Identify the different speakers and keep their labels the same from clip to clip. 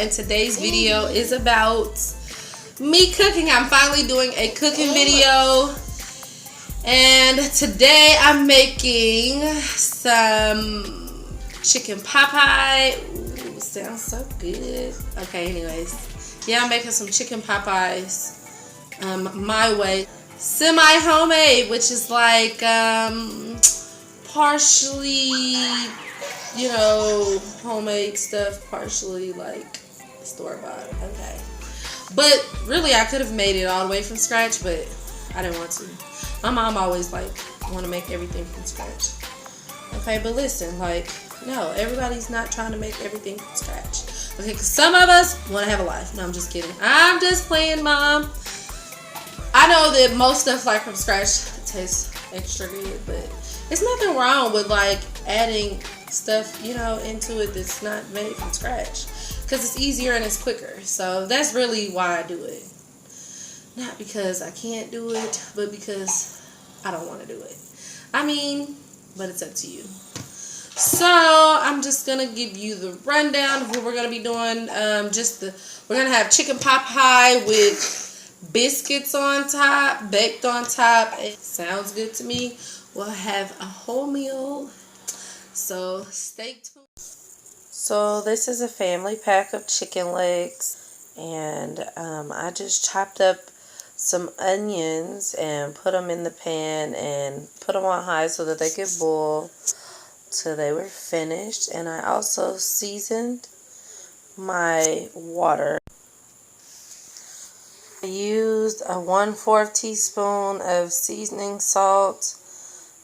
Speaker 1: and today's video is about me cooking. I'm finally doing a cooking video, and today I'm making some chicken pot pie. Ooh, sounds so good. Okay, anyways, yeah, I'm making some chicken pot pies my way, semi-homemade, which is like partially, you know, homemade stuff, partially like store-bought. Okay, but really I could have made it all the way from scratch, but I didn't want to. My mom always like want to make everything from scratch. Okay, but listen, like, no, everybody's not trying to make everything from scratch. Okay, because some of us want to have a life. No, I'm just kidding. I'm just playing, Mom. I know that most stuff like from scratch tastes extra good, but there's nothing wrong with like adding stuff, you know, into it that's not made from scratch, because it's easier and it's quicker. So that's really why I do it. Not because I can't do it, but because I don't want to do it. I mean, but it's up to you. So I'm just gonna give you the rundown of what we're gonna be doing. We're gonna have chicken pot pie with biscuits on top, baked on top. It sounds good to me. We'll have a whole meal, so stay tuned. So this is a family pack of chicken legs, and I just chopped up some onions and put them in the pan and put them on high so that they could boil till they were finished. And I also seasoned my water. I used a 1/4 teaspoon of seasoning salt,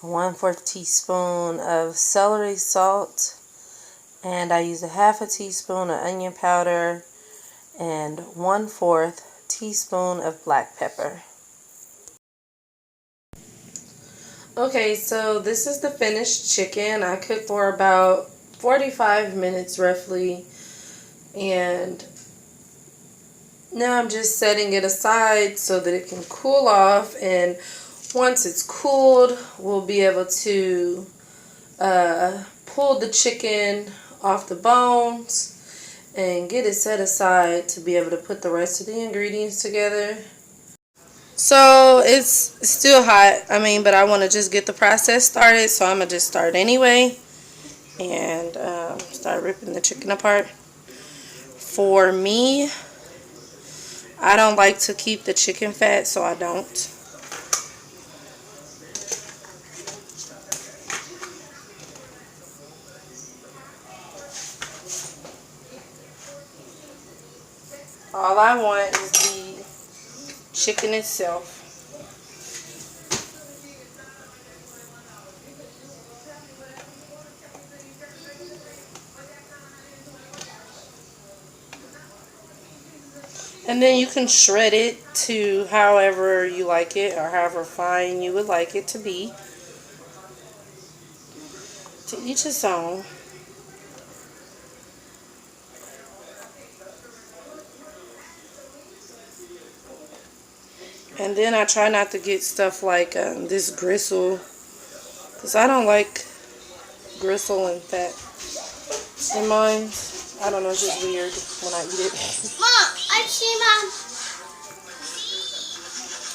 Speaker 1: a 1/4 teaspoon of celery salt, and I used a 1/2 teaspoon of onion powder and 1/4 teaspoon of black pepper. Okay, so this is the finished chicken. I cooked for about 45 minutes roughly, and now I'm just setting it aside so that it can cool off, and once it's cooled, we'll be able to pull the chicken off the bones and get it set aside to be able to put the rest of the ingredients together. So it's still hot, but I want to just get the process started, so I'm going to just start anyway and start ripping the chicken apart. For me, I don't like to keep the chicken fat, so I don't. All I want is the chicken itself. And then you can shred it to however you like it, or however fine you would like it to be. To each his own. And then I try not to get stuff like this gristle, because I don't like gristle and fat in mine. I don't know, it's just weird when I eat it.
Speaker 2: Mom, I see my...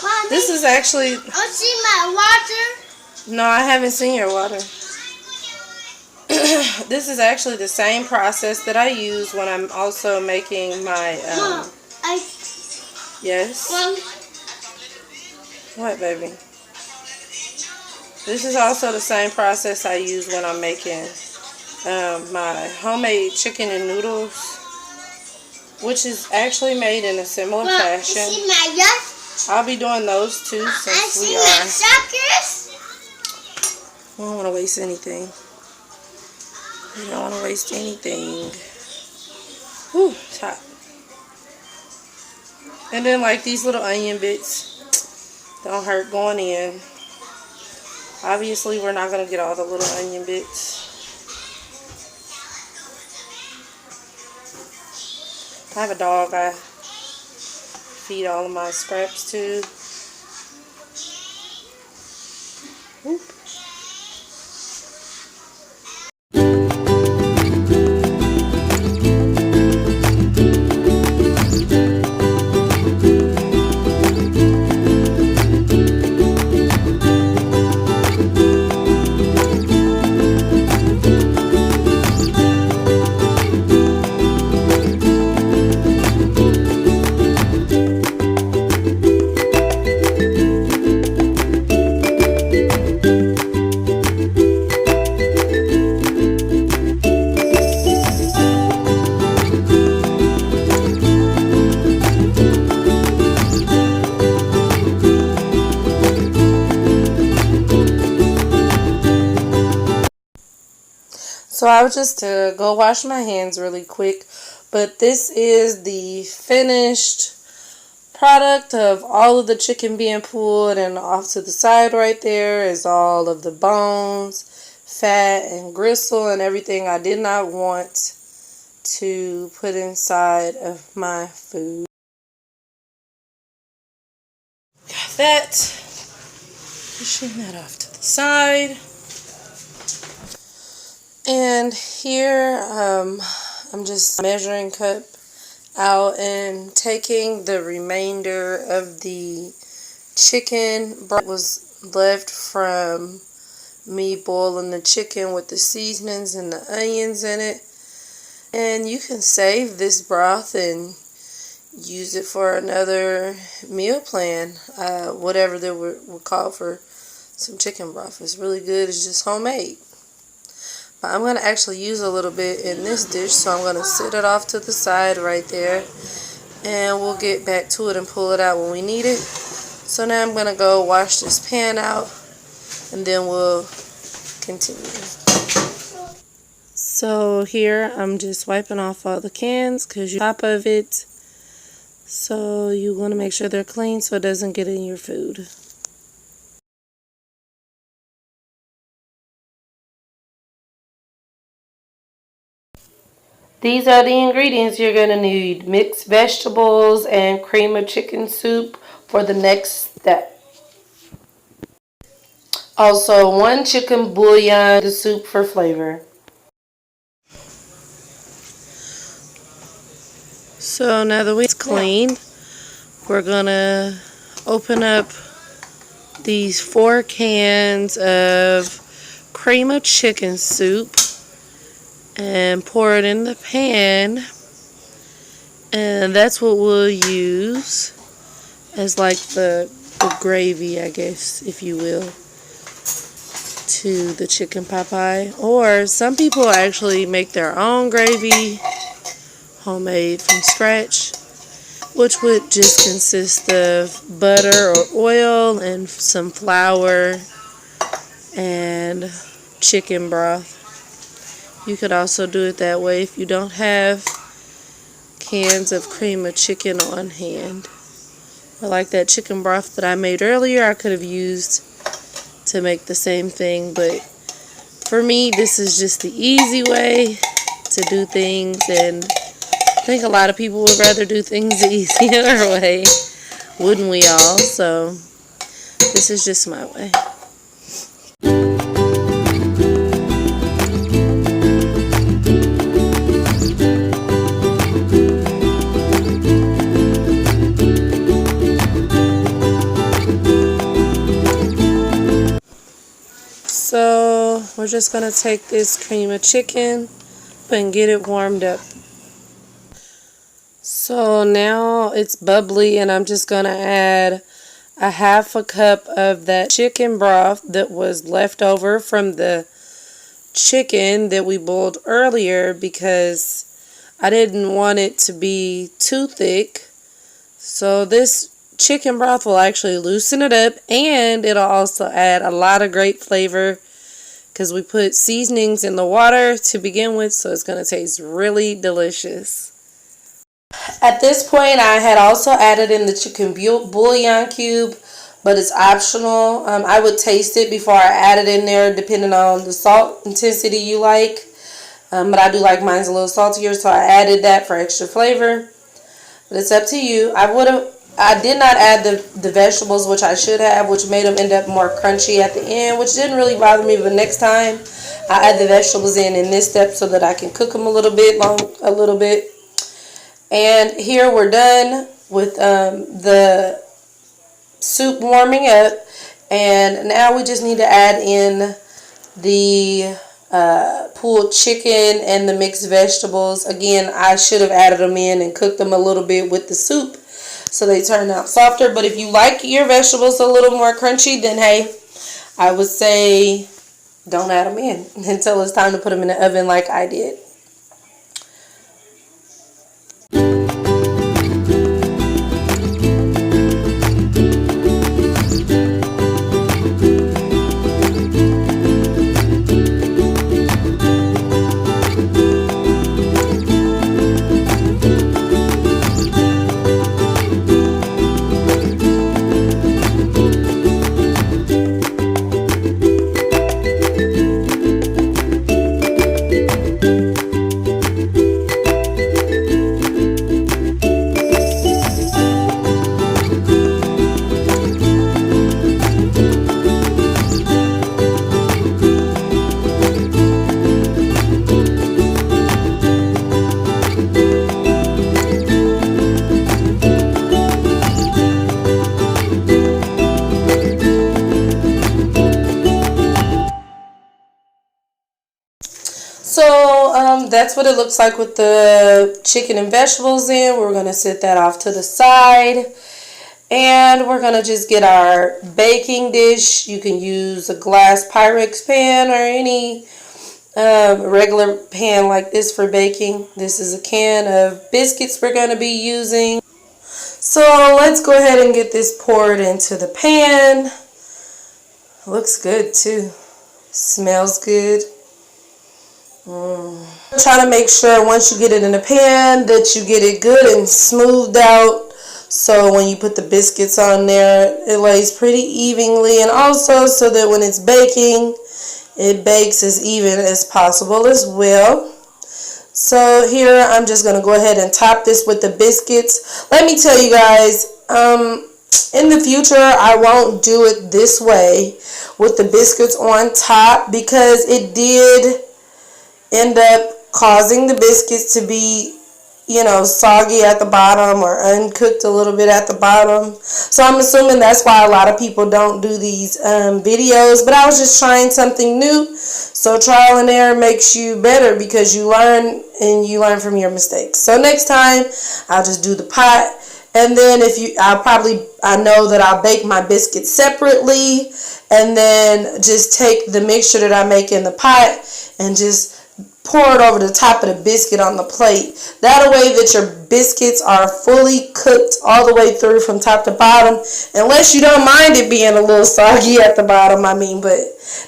Speaker 2: Mommy,
Speaker 1: this is actually...
Speaker 2: I see my water.
Speaker 1: No, I haven't seen your water. This is actually the same process that I use when I'm also making my...
Speaker 2: Mom,
Speaker 1: Yes?
Speaker 2: Mom.
Speaker 1: What, baby? This is also the same process I use when I'm making my homemade chicken and noodles, which is actually made in a similar fashion.
Speaker 2: See my yes?
Speaker 1: I'll be doing those too, since we are.
Speaker 2: My suckers.
Speaker 1: We don't want to waste anything. We don't want to waste anything. Whew, it's hot. And then like these little onion bits don't hurt going in. Obviously, we're not going to get all the little onion bits. I have a dog I feed all of my scraps to. Whoop. So I was just to go wash my hands really quick, but this is the finished product of all of the chicken being pulled, and off to the side right there is all of the bones, fat, and gristle, and everything I did not want to put inside of my food. Got that. Pushing that off to the side. And here I'm just measuring cup out and taking the remainder of the chicken broth was left from me boiling the chicken with the seasonings and the onions in it. And you can save this broth and use it for another meal plan, whatever they would call for some chicken broth. It's really good. It's just homemade. But I'm going to actually use a little bit in this dish, so I'm going to set it off to the side right there. And we'll get back to it and pull it out when we need it. So now I'm going to go wash this pan out, and then we'll continue. So here I'm just wiping off all the cans because you're on top of it. So you want to make sure they're clean so it doesn't get in your food. These are the ingredients you're going to need: mixed vegetables and cream of chicken soup for the next step. Also, 1 chicken bouillon, the soup for flavor. So now that it's clean, we're going to open up these 4 cans of cream of chicken soup and pour it in the pan, and that's what we'll use as like the gravy, I guess, if you will, to the chicken pot pie. Or some people actually make their own gravy, homemade from scratch, which would just consist of butter or oil and some flour and chicken broth. You could also do it that way if you don't have cans of cream of chicken on hand. Or like that chicken broth that I made earlier, I could have used to make the same thing. But for me, this is just the easy way to do things. And I think a lot of people would rather do things the easier way, wouldn't we all? So this is just my way. So we're just going to take this cream of chicken and get it warmed up. So now it's bubbly, and I'm just going to add a 1/2 cup of that chicken broth that was left over from the chicken that we boiled earlier, because I didn't want it to be too thick. So this chicken broth will actually loosen it up, and it'll also add a lot of great flavor because we put seasonings in the water to begin with, so it's going to taste really delicious. At this point, I had also added in the chicken bouillon cube, but it's optional. I would taste it before I add it in there, depending on the salt intensity you like. But I do like mine's a little saltier, so I added that for extra flavor. But it's up to you. I did not add the vegetables, which I should have, which made them end up more crunchy at the end, which didn't really bother me. But next time, I add the vegetables in this step so that I can cook them a little bit. And here we're done with the soup warming up, and now we just need to add in the pulled chicken and the mixed vegetables. Again, I should have added them in and cooked them a little bit with the soup so they turn out softer. But if you like your vegetables a little more crunchy, then hey, I would say don't add them in until it's time to put them in the oven like I did. that's what it looks like with the chicken and vegetables in. We're going to set that off to the side. And we're going to just get our baking dish. You can use a glass Pyrex pan or any regular pan like this for baking. This is a can of biscuits we're going to be using. So let's go ahead and get this poured into the pan. Looks good too. Smells good. Try to make sure once you get it in the pan that you get it good and smoothed out. So when you put the biscuits on there, it lays pretty evenly, and also so that when it's baking, it bakes as even as possible as well. So here I'm just going to go ahead and top this with the biscuits. Let me tell you guys, in the future I won't do it this way with the biscuits on top, because it did end up causing the biscuits to be, you know, soggy at the bottom or uncooked a little bit at the bottom. So I'm assuming that's why a lot of people don't do these videos. But I was just trying something new. So trial and error makes you better, because you learn and you learn from your mistakes. So next time I'll just do the pot. And then I know that I'll bake my biscuits separately, and then just take the mixture that I make in the pot and just pour it over the top of the biscuit on the plate. That way that your biscuits are fully cooked all the way through from top to bottom, unless you don't mind it being a little soggy at the bottom. I mean, but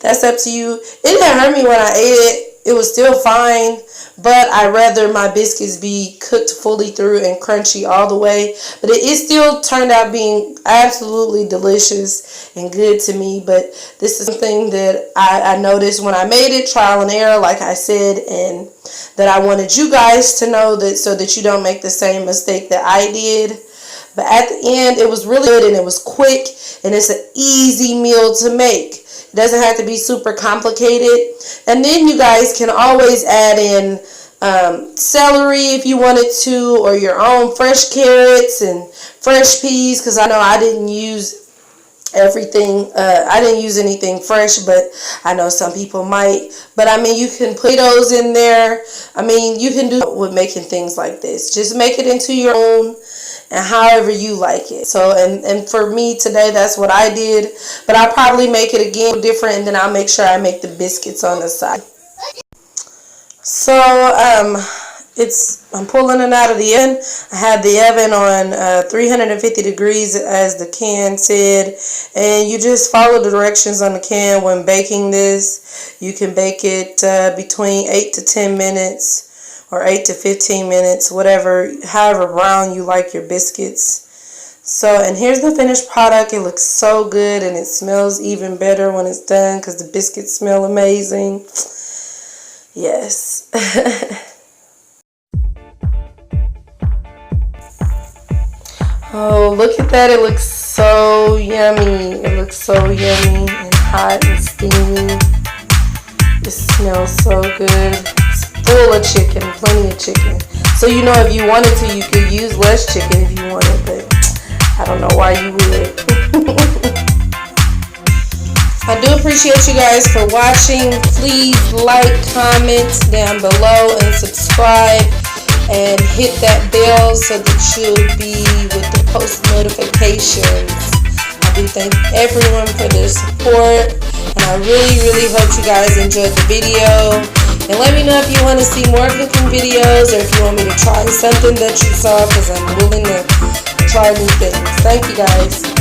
Speaker 1: that's up to you. It didn't hurt me when I ate it. It was still fine, but I'd rather my biscuits be cooked fully through and crunchy all the way. But it still turned out being absolutely delicious and good to me. But this is something that I noticed when I made it, trial and error, like I said, and that I wanted you guys to know, that so that you don't make the same mistake that I did. But at the end, it was really good, and it was quick, and it's an easy meal to make. It doesn't have to be super complicated. And then you guys can always add in celery if you wanted to, or your own fresh carrots and fresh peas, because I know I didn't use everything. I didn't use anything fresh, but I know some people might. But I mean, you can put those in there. I mean, you can do with making things like this. Just make it into your own, and however you like it. So, and for me today, that's what I did. But I'll probably make it again different, and then I'll make sure I make the biscuits on the side. So, I'm pulling it out of the oven. I had the oven on 350 degrees, as the can said. And you just follow the directions on the can when baking this. You can bake it between 8 to 10 minutes. Or 8 to 15 minutes, however brown you like your biscuits. So, and here's the finished product. It looks so good, and it smells even better when it's done, because the biscuits smell amazing. Yes. Oh, look at that. It looks so yummy. It looks so yummy and hot and steamy. It smells so good. Full of chicken, plenty of chicken. So, you know, if you wanted to, you could use less chicken if you wanted, but I don't know why you would. I do appreciate you guys for watching. Please like, comment down below, and subscribe, and hit that bell so that you'll be with the post notifications. I do thank everyone for their support, and I really hope you guys enjoyed the video. And let me know if you want to see more cooking videos, or if you want me to try something that you saw, because I'm willing to try new things. Thank you guys.